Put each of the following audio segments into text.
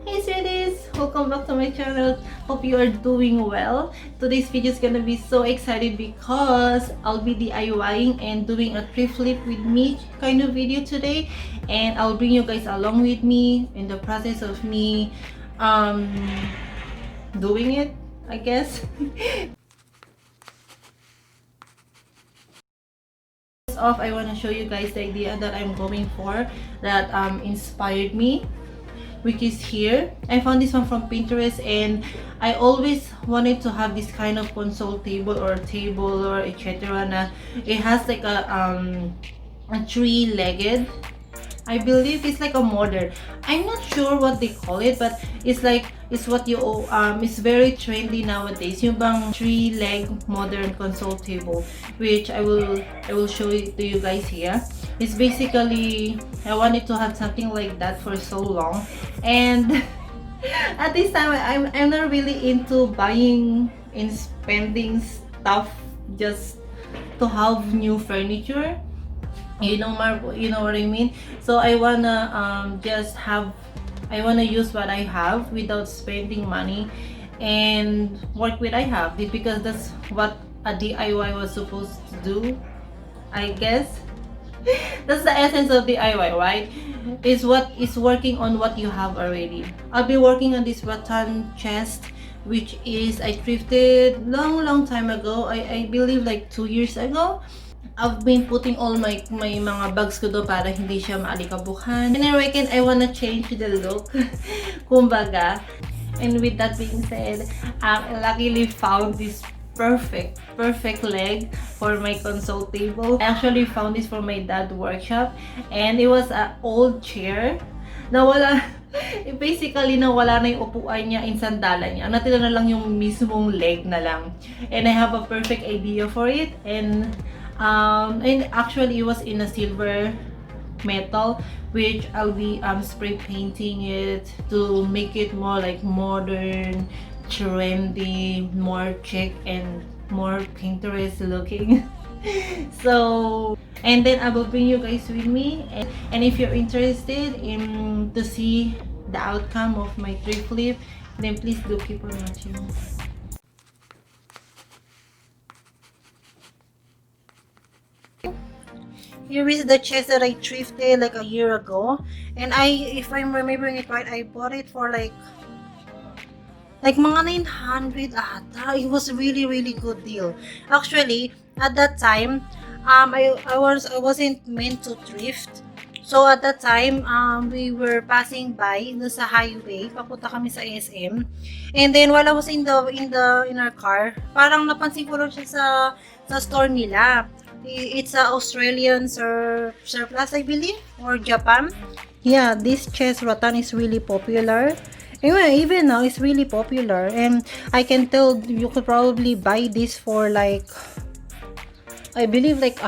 Hey sweeties! Welcome back to my channel. Hope you are doing well. Today's video is gonna be so excited because I'll be DIYing and doing a thrift flip with me kind of video today, and I'll bring you guys along with me in the process of me doing it, I guess. First off, I want to show you guys the idea that I'm going for that inspired me, which is here. I found this one from Pinterest, and I always wanted to have this kind of console table or table or etc. Na it has like a three-legged. I believe it's like a modern. I'm not sure what they call it, but it's like it's what you it's very trendy nowadays. Yung bang three-leg modern console table, which I will show it to you guys here. It's basically I wanted to have something like that for so long, and at this time I'm not really into buying and spending stuff just to have new furniture. You know, you know what I mean. So I wanna I wanna use what I have without spending money and work with I have, because that's what a DIY was supposed to do, I guess. That's the essence of DIY, right? Is what is working on what you have already. I'll be working on this rattan chest, which is I thrifted long time ago. I believe like 2 years ago. I've been putting all my mga bags ko do para hindi siya maalikabukhan. And I reckon I wanna change the look. Kumbaga. And with that being said, I luckily found this perfect leg for my console table. I actually found this from my dad's workshop, and it was an old chair na wala basically nawala na yung upuan niya in sandalan niya. Ang natira na lang yung mismong leg na lang. And I have a perfect idea for it, and actually it was in a silver metal, which I'll be spray painting it to make it more like modern, trendy, more chic and more Pinterest looking. So, and then I will bring you guys with me, and if you're interested in to see the outcome of my thrift flip, then please do keep on watching. Here is the chest that I thrifted like a year ago, and if I'm remembering it right, I bought it for like mga 900 ata. It was really good deal. Actually, at that time, I wasn't meant to thrift. So at that time, we were passing by sa highway, papunta kami sa SM. And then while I was in our car, parang napansin ko lang siya sa store nila. It's a Australian surplus, I believe, or Japan. Yeah, this chest rattan is really popular. Anyway, even now it's really popular, and I can tell you could probably buy this for like, I believe like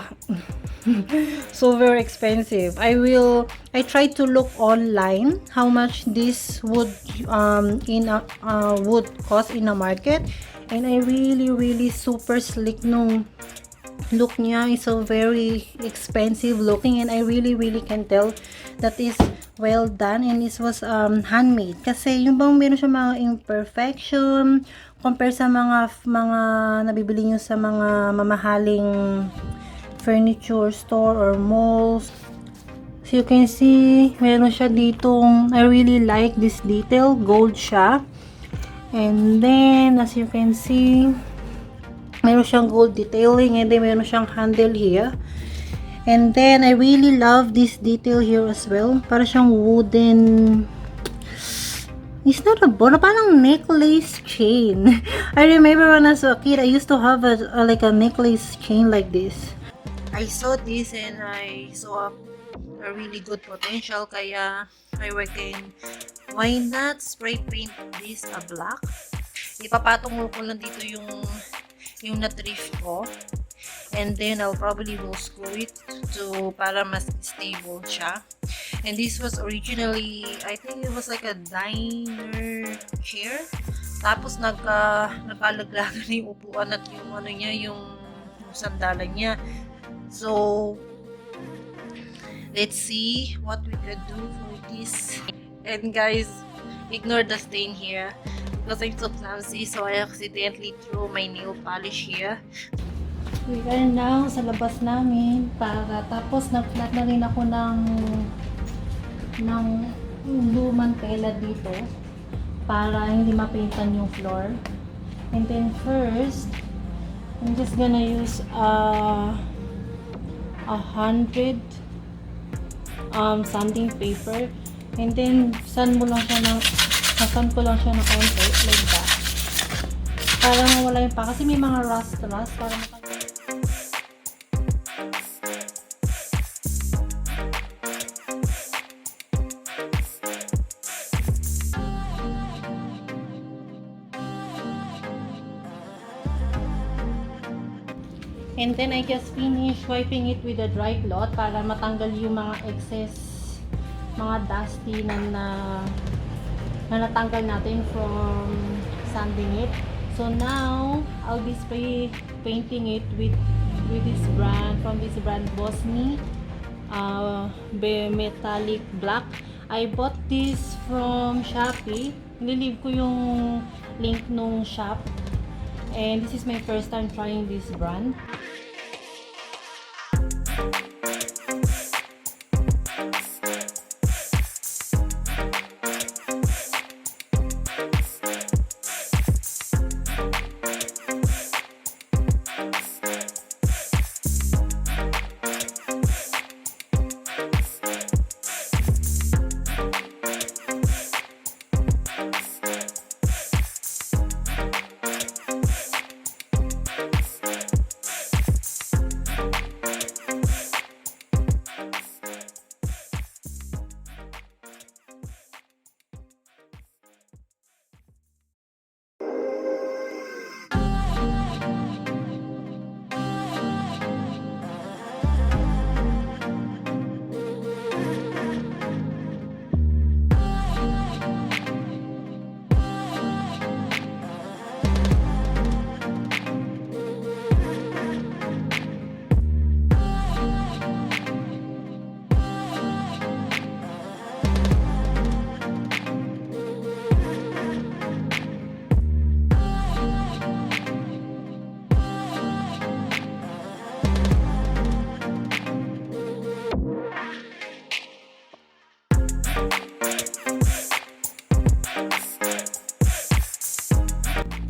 so very expensive. I tried to look online how much this would would cost in a market, and I really super slick nung look niya is so very expensive looking, and I really can tell that is well done, and this was handmade, kasi yung bang meron siya mga imperfection compare sa mga nabibili nyo sa mga mamahaling furniture store or malls. So you can see meron siya ditong, I really like this detail, gold siya, and then as you can see meron siyang gold detailing, and then meron siyang handle here, and then I really love this detail here as well. Para siyang wooden, it's not a bono, parang necklace chain. I remember when I was a kid, I used to have like a necklace chain like this. I saw this and I saw a really good potential, kaya I reckon why not spray paint this a black. Ipapatong ko lang dito yung na-thrift ko, and then I'll probably will screw it to para mas stable siya. And this was originally, I think it was like a diner chair, tapos nagkalaglagan na yung upuan at yung ano niya, yung sandalan niya. So let's see what we could do for this. And guys, Ignore the stain here because I'm so clumsy, so I accidentally threw my nail polish here. We are now sa labas namin para tapos nag-flat na rin ako ng lumang tela dito para hindi mapintan yung floor. And then first, I'm just gonna use 100 sanding paper, and then sand ko lang siya ng konti like that para mawala yung pa kasi may mga rust para and then I just finish wiping it with a dry cloth para matanggal yung mga excess, mga dusty na natanggal natin from sanding it. So now I'll be spray painting it with this brand, from this brand Bosni metallic black. I bought this from Shopee. Nililive ko yung link nung shop, and this is my first time trying this brand.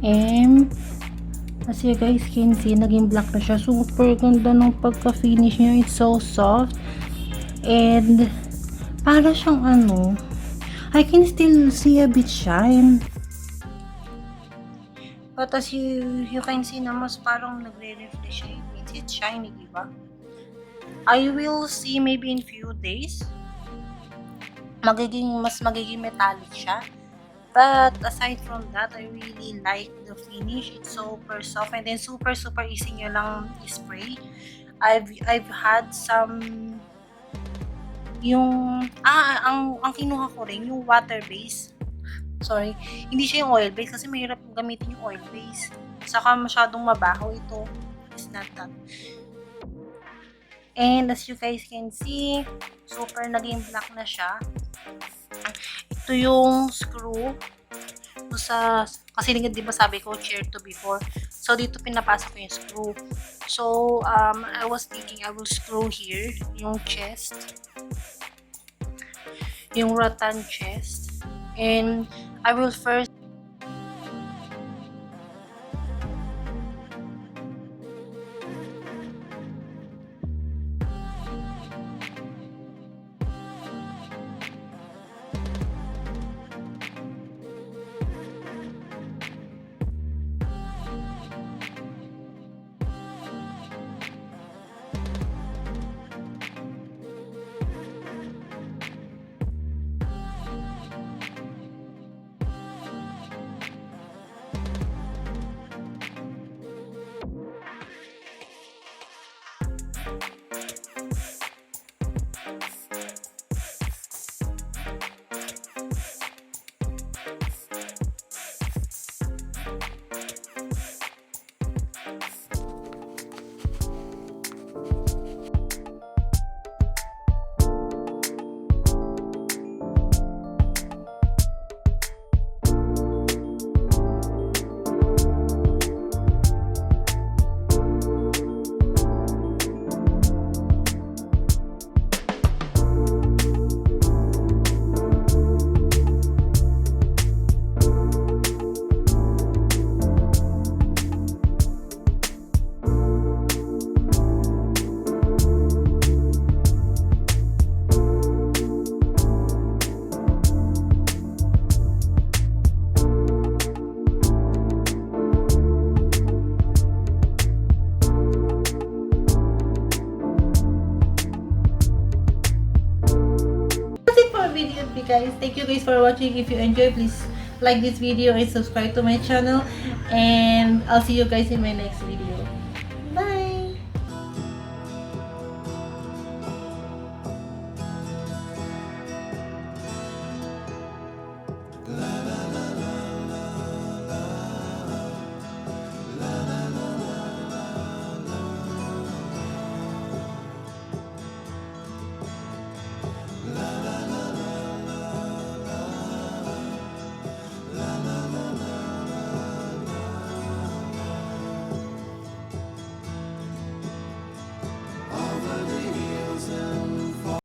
And as you guys can see, naging black na siya. Super ganda ng pagka-finish niya. It's so soft. And para siyang I can still see a bit shine. But as you can see na mas parang nagre-refresh siya. It means it's shiny, diba? I will see maybe in few days. Mas magiging metallic siya. But aside from that, I really like the finish. It's super soft and then super easy nyo lang spray. I've had some yung ang kinuha ko rin yung water base. Sorry, hindi siya yung oil base kasi mahirap gamitin yung oil base. Saka masyadong mabaho ito. It's not that. And as you guys can see, super naging black na siya. Ito yung screw kasi di ba sabi ko chair to before, so dito pinapasok ko yung screw. So I was thinking I will screw here yung chest, yung rattan chest, and I will first thank you guys for watching. If you enjoy, please like this video and subscribe to my channel. And I'll see you guys in my next video.